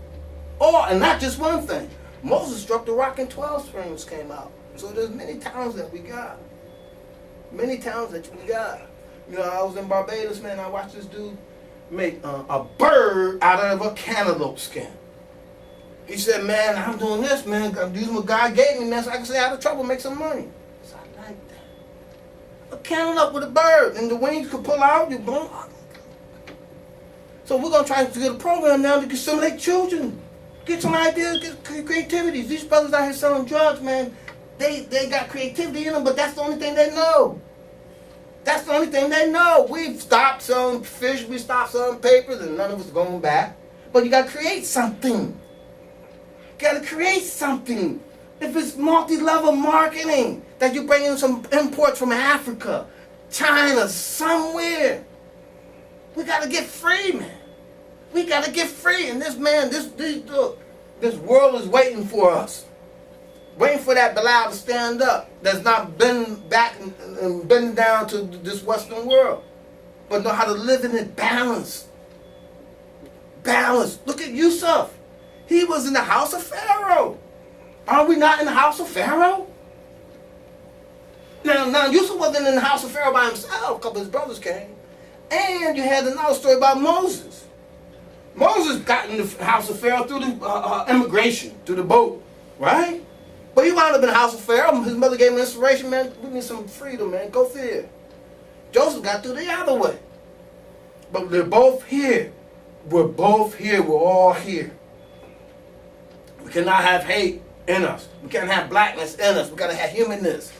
And not just one thing. Moses struck the rock and 12 springs came out. So there's many towns that we got. Many towns that we got. I was in Barbados, man. I watched this dude make a bird out of a cantaloupe skin. He said, man, I'm doing this, man. I'm using what God gave me, man, so I can stay out of trouble, make some money. So I like that. A cantaloupe with a bird, and the wings could pull out, you boom. So we're going to try to get a program now to stimulate children. Get some ideas, get creativity. These brothers out here selling drugs, man, they got creativity in them, but that's the only thing they know. That's the only thing they know. We've stopped selling fish, we stopped selling papers, and none of us are going back. But you got to create something. You got to create something. If it's multi-level marketing, that you bring in some imports from Africa, China, somewhere. We got to get free, man. We got to get free. And this world is waiting for us. Waiting for that Bilal to stand up. That's not bending back and bending down to this Western world. But know how to live in it balanced. Balanced. Look at Yusuf. He was in the house of Pharaoh. Are we not in the house of Pharaoh? Now Yusuf wasn't in the house of Pharaoh by himself. A couple of his brothers came. And you had another story about Moses. Moses got in the house of Pharaoh through the immigration, through the boat, right? But he wound up in the house of Pharaoh. His mother gave him inspiration, man. We need some freedom, man. Go there. Joseph got through the other way. But they're both here. We're both here. We're all here. We cannot have hate in us. We can't have blackness in us. We got to have humanness.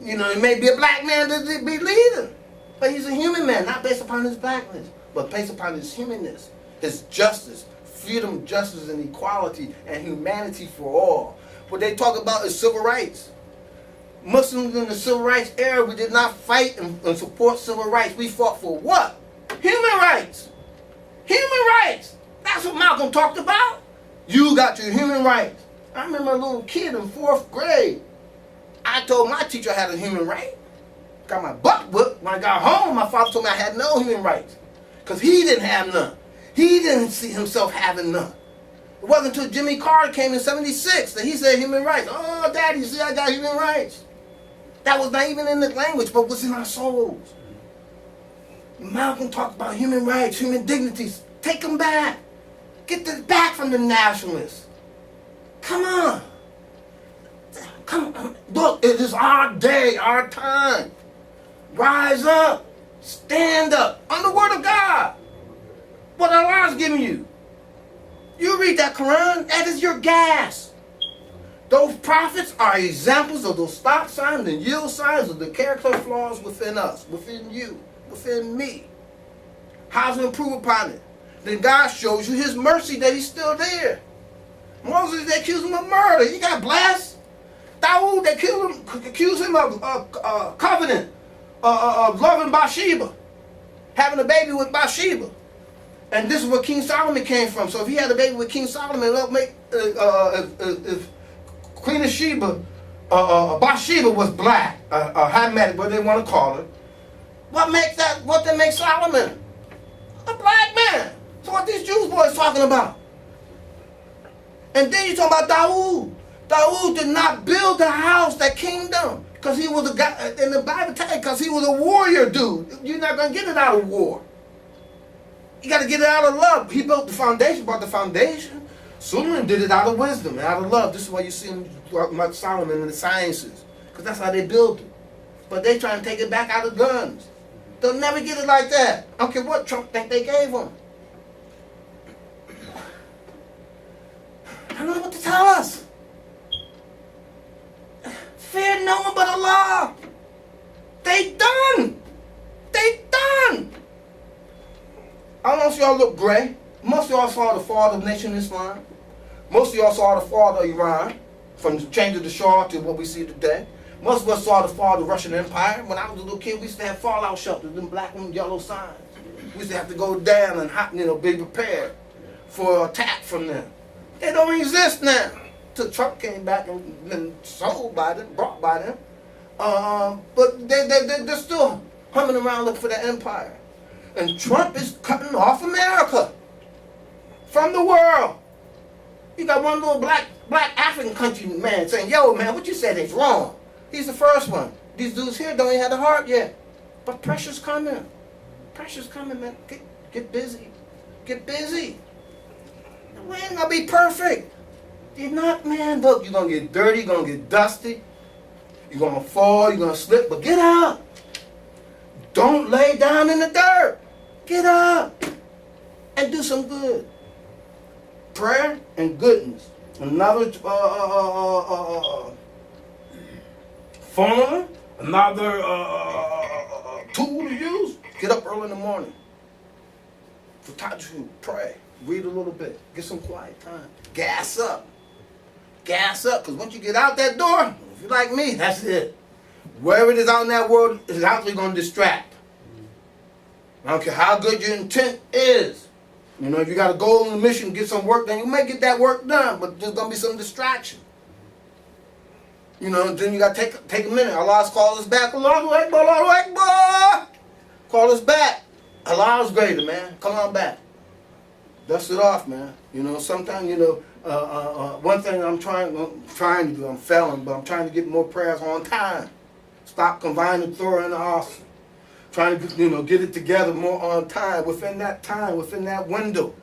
You know, he may be a black man to be leading. But he's a human man, not based upon his blackness, but based upon his humanness, his justice, freedom, justice, and equality, and humanity for all. What they talk about is civil rights. Muslims in the civil rights era, we did not fight and support civil rights. We fought for what? Human rights. Human rights. That's what Malcolm talked about. You got your human rights. I remember a little kid in 4th grade. I told my teacher I had a human right. Got my butt whipped. When I got home, my father told me I had no human rights. Because he didn't have none. He didn't see himself having none. It wasn't until Jimmy Carter came in '76 that he said human rights. Oh, Daddy, you see, I got human rights. That was not even in the language, but was in our souls. Malcolm talked about human rights, human dignities. Take them back. Get this back from the nationalists. Come on. Come on. Look, it is our day, our time. Rise up. Stand up. On the word of God. What Allah's giving you. You read that Qur'an, that is your gas. Those prophets are examples of those stop signs and yield signs of the character flaws within us, within you, within me. How to improve upon it. Then God shows you his mercy that he's still there. Moses, they accused him of murder. He got blessed. Dawood, they accused him of covenant, of loving Bathsheba, having a baby with Bathsheba. And this is where King Solomon came from. So if he had a baby with King Solomon, if Queen of Sheba, Bathsheba was black, Hamitic, what they want to call her, what that makes Solomon? A black man. So what these Jews boys talking about? And then you talk about Dawood. Dawood did not build the house, that kingdom, because he was a guy, in the Bible tells you, because he was a warrior dude. You're not going to get it out of war. You got to get it out of love. He built the foundation, brought the foundation. Solomon did it out of wisdom, out of love. This is why you see him talking about Solomon and the sciences, because that's how they built it. But they trying to take it back out of guns. They'll never get it like that. I don't care what Trump think they gave them. I don't know what to tell us. Fear no one but Allah. They done. They done. I don't know if y'all look gray. Most of y'all saw the fall of Nation Islam. Most of y'all saw the fall of Iran, from the change of the Shah to what we see today. Most of us saw the fall of the Russian Empire. When I was a little kid, we used to have fallout shelters, them black and yellow signs. We used to have to go down and be prepared for attack from them. They don't exist now. Till Trump came back and been sold by them, brought by them. But they're still humming around looking for that empire. And Trump is cutting off America from the world. You got one little black African country man saying, yo, man, what you said is wrong. He's the first one. These dudes here don't even have the heart yet. But pressure's coming. Pressure's coming, man. Get busy. Get busy. We ain't gonna be perfect. You're not, man. Look, you're gonna get dirty, you're gonna get dusty. You're gonna fall, you're gonna slip, but get up. Don't lay down in the dirt. Get up and do some good. Prayer and goodness. Another formula, another tool to use. Get up early in the morning. For time to pray. Read a little bit. Get some quiet time. Gas up. Gas up, because once you get out that door, if you're like me, that's it. Wherever it is out in that world, it's actually going to distract. I don't care how good your intent is. You know, if you got a goal and a mission, get some work done, you may get that work done, but there's going to be some distraction. You know, then you got to take a minute. Allah's called us back. Allahu Akbar, Allahu Akbar. Call us back. Allah's greater, man. Come on back. Dust it off, man. You know, sometimes, you know, one thing I'm trying to do, I'm failing, but I'm trying to get more prayers on time. Stop combining Torah and the Asr. Trying to, you know, get it together more on time, within that window.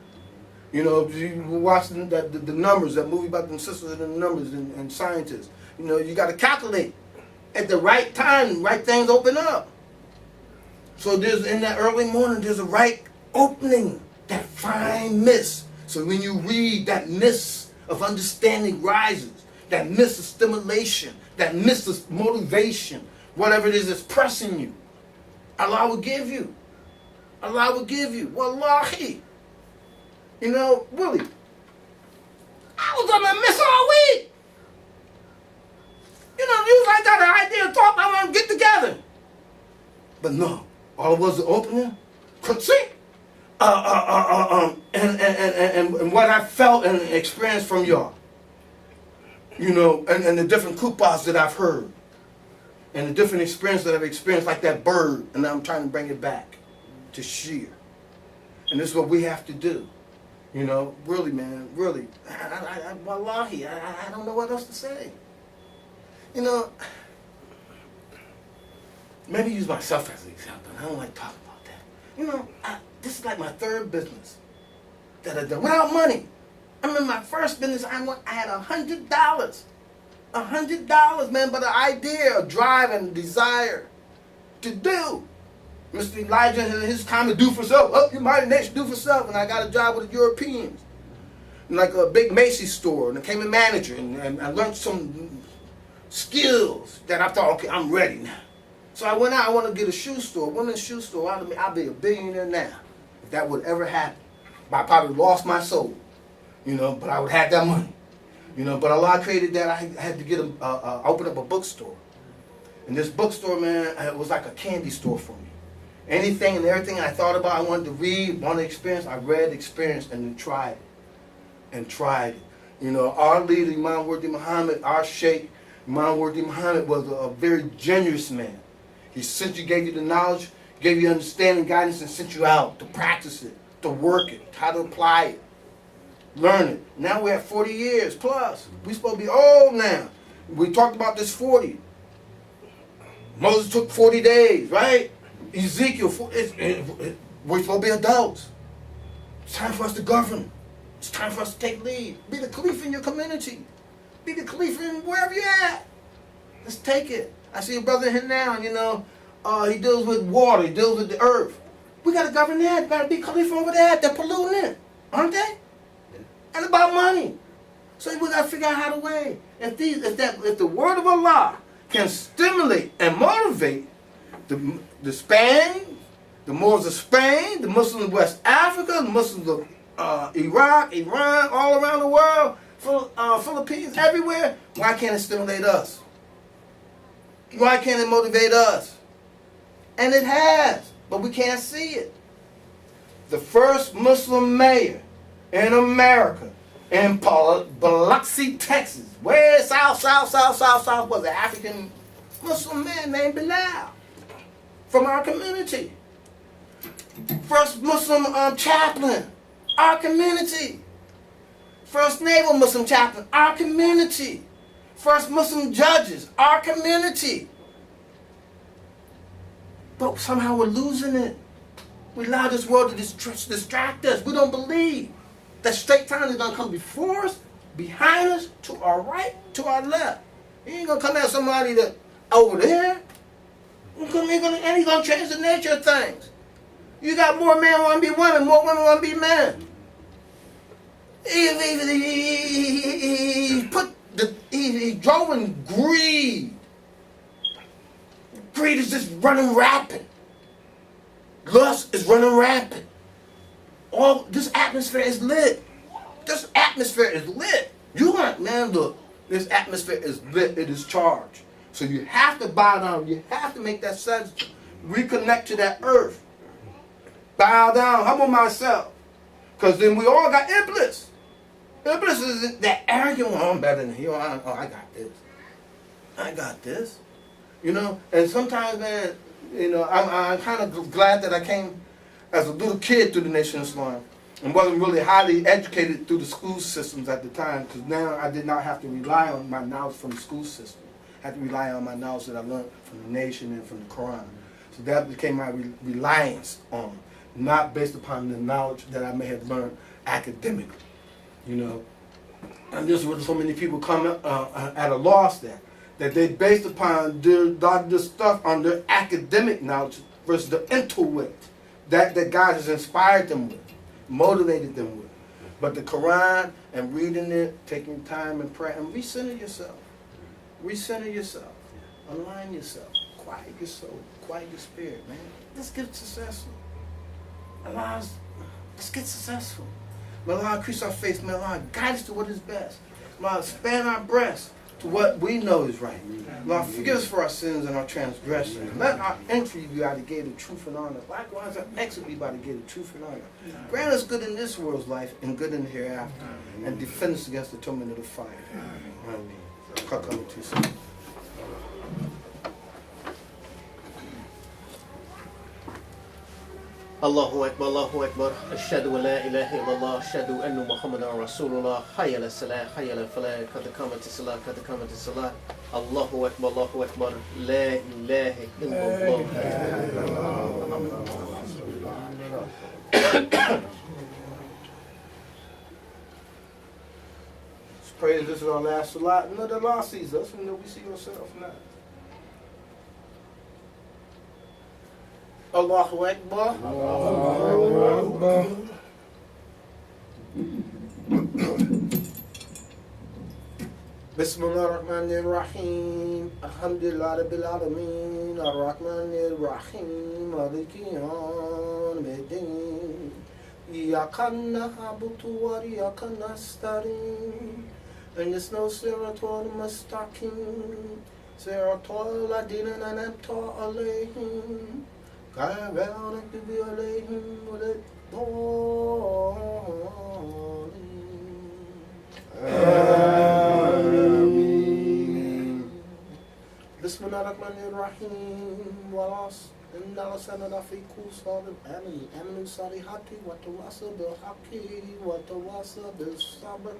You know, you watch the numbers, that movie about them sisters and the numbers and scientists. You know, you got to calculate at the right time, right things open up. So there's, in that early morning, there's a right opening, that fine mist. So when you read, that mist of understanding rises, that mist of stimulation, that mist of motivation, whatever it is that's pressing you, Allah will give you. Allah will give you. Wallahi. You know, really, I was on the mist all week. You know, usually I got an idea of talk, I want to get together. But no, all it was the opening, critique, and what I felt and experienced from y'all. You know, and the different kupas that I've heard. And the different experience that I've experienced, like that bird, and now I'm trying to bring it back to sheer. And this is what we have to do. You know, really, man, really. Wallahi, I don't know what else to say. You know, maybe use myself as an example. I don't like talking about that. You know, this is like my third business that I've done without money. I remember my first business, I had $100. $100, man, but an idea, a drive, and a desire to do. Mr. Elijah and his time to do for self. Up your mighty nation, do for self. And I got a job with the Europeans. In like a big Macy's store. And I became a manager. And I learned some skills that I thought, okay, I'm ready now. So I went out, I want to get a shoe store, women's shoe store. I'll be a billionaire now. If that would ever happen. I probably lost my soul. You know, but I would have that money. You know, but Allah created that. I had to get open up a bookstore. And this bookstore, man, it was like a candy store for me. Anything and everything I thought about, I wanted to read, wanted to experience, I read, experienced, and then tried it. And tried it. You know, our leader, Imam Muhammad, our Sheikh, Imam Muhammad was a very generous man. He sent you, gave you the knowledge, gave you understanding, guidance, and sent you out to practice it, to work it, how to apply it, learn it. Now we're at 40 years plus. We're supposed to be old now. We talked about this 40. Moses took 40 days, right? Ezekiel, we're supposed to be adults. It's time for us to govern. It's time for us to take lead. Be the Khalifa in your community. Be the Khalifa in wherever you're at. Let's take it. I see a brother here now, you know, he deals with water, he deals with the earth. We got to govern that. We got to be Khalifa over that. They're polluting it, aren't they? And about money. So we got to figure out how to weigh. If the word of Allah can stimulate and motivate the Spain, the Moors of Spain, the Muslims of West Africa, the Muslims of Iraq, Iran, all around the world, Philippines, everywhere, why can't it stimulate us? Why can't it motivate us? And it has, but we can't see it. The first Muslim mayor in America, in Biloxi, Texas, way south, was an African Muslim man named Bilal from our community. First Muslim chaplain, our community. First naval Muslim chaplain, our community. First Muslim judges, our community. But somehow we're losing it. We allow this world to distract us. We don't believe that straight time is going to come before us, behind us, to our right, to our left. He ain't going to come at somebody that over there. And he's going to change the nature of things. You got more men want to be women, more women want to be men. He's drawing greed. Greed is just running rampant. Lust is running rampant. All this atmosphere is lit. This atmosphere is lit. You want, man, look, this atmosphere is lit. It is charged. So you have to bow down. You have to make that sense. Reconnect to that earth. Bow down. Humble myself. Because then we all got Iblis. Iblis is that arrogant one. I'm better than you. Oh, I got this. I got this. You know, and sometimes, man, you know, I'm kind of glad that I came as a little kid through the Nation of Islam and wasn't really highly educated through the school systems at the time, because now I did not have to rely on my knowledge from the school system. I had to rely on my knowledge that I learned from the Nation and from the Qur'an. So that became my reliance on, not based upon the knowledge that I may have learned academically. You know, and this is what so many people come at a loss that they based upon this stuff on their academic knowledge versus the intellect that God has inspired them with, motivated them with. But the Quran and reading it, taking time and prayer, and recenter yourself. Recenter yourself. Align yourself. Quiet your soul. Quiet your spirit, man. Let's get successful. Let's get successful. May Allah increase our faith. May Allah guide us to what is best. May Allah expand our breasts to what we know is right. May Allah forgive us for our sins and our transgressions. Let our entry be by the gate of truth and honor. Likewise, our exit be by the gate of truth and honor. Grant us good in this world's life and good in the hereafter. And defend us against the torment of the fire. Amen. Allahu Akbar, Allahu Akbar. Ashhadu an la ilaha illallah, ashhadu anna Muhammadan Rasulullah. Hayya ala salah, hayya ala falah, qad qamati salah, qad qamati salah. Allahu Akbar, Allahu Akbar. La ilaha illallah. Let's pray this is our last salat. And that Allah sees us and that we see ourselves now. Allahu Akbar. Allahu Akbar. Bismillah ar-Rahman ar-Rahim. Alhamdulillah Rabbil Alameen. Ar-Rahman ar-Rahim. Maliki yawmiddin. Iyyaka na'budu wa iyyaka nasta'in. And there's no siratal mustaqim. Siratal ladina an'amta alayhim. غير المغضوب عليهم ولا الضالين آمين بسم الله الرحمن الرحيم والعصر إن الإنسان لفي خسر آمنوا بالصالحات وتواصوا بالحق وتواصوا بالصبر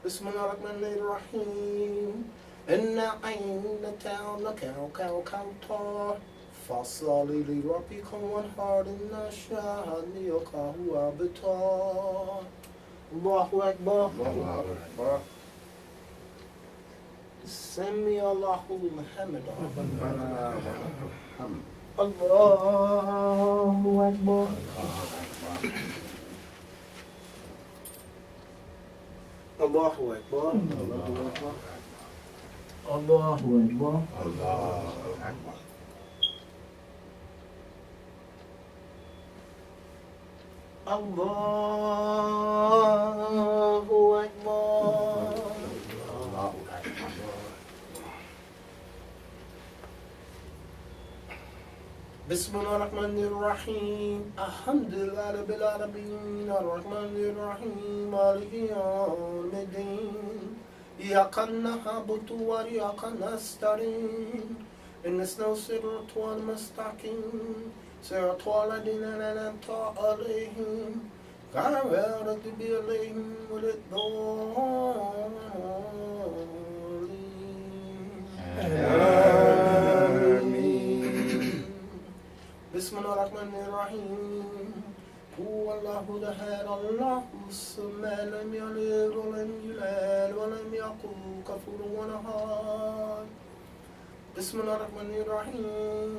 بسم الله الرحمن الرحيم إن عينك كوكب فصل لربك وانحر إن شانئك هو أبتر الله أكبر الله أكبر سمي الله محمد الله أكبر الله أكبر الله أكبر الله أكبر Allahu Akbar. Allahu Akbar. Bismillah ar-Rahman ar-Rahim. Alhamdulillah Rabbil Alameen. Ar-Rahman ar-Rahim. Maliki yawmiddin. Iyyaka na'budu wa iyyaka nasta'in. Ihdinas siratal mustaqim. صراط الذين أنعمت عليهم غير المغضوب عليهم ولا الضالين آمين بسم الله الرحمن الرحيم هو الله أحد الله الصمد لم يلد ولم يولد ولم يكن له كفوا أحد بسم الله الرحمن الرحيم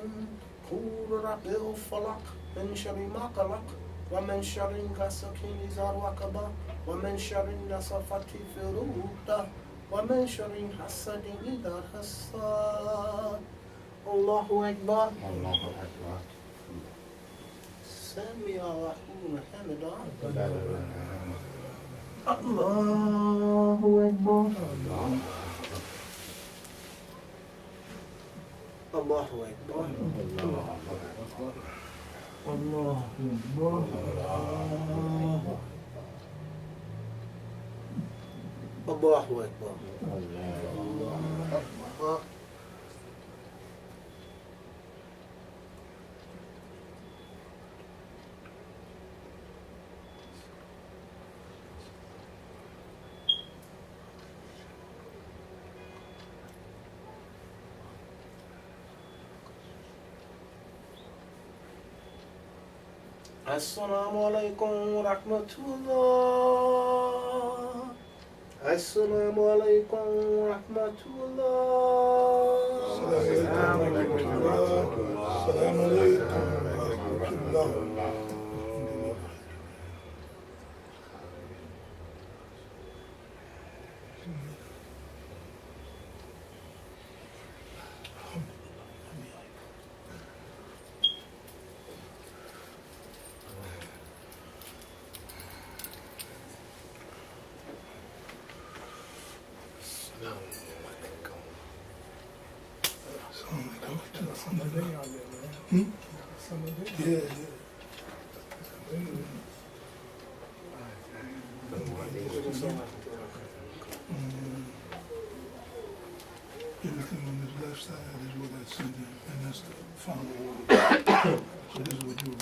قول رب الفلق من شر ما قلق ومن شر غاسق إذا وقب ومن شر النفاثات في العقد ومن شر حاسد إذا حسد الله أكبر الله أكبر سمع الله حمده الله أكبر الله أكبر الله أكبر الله أكبر Assalamu alaikum wa rahmatullah. Assalamu alaikum wa rahmatullah. Assalamu alaikum wa rahmatullah. Yeah. Everything on this left side is what I sent in, and that's the final order. So this is what you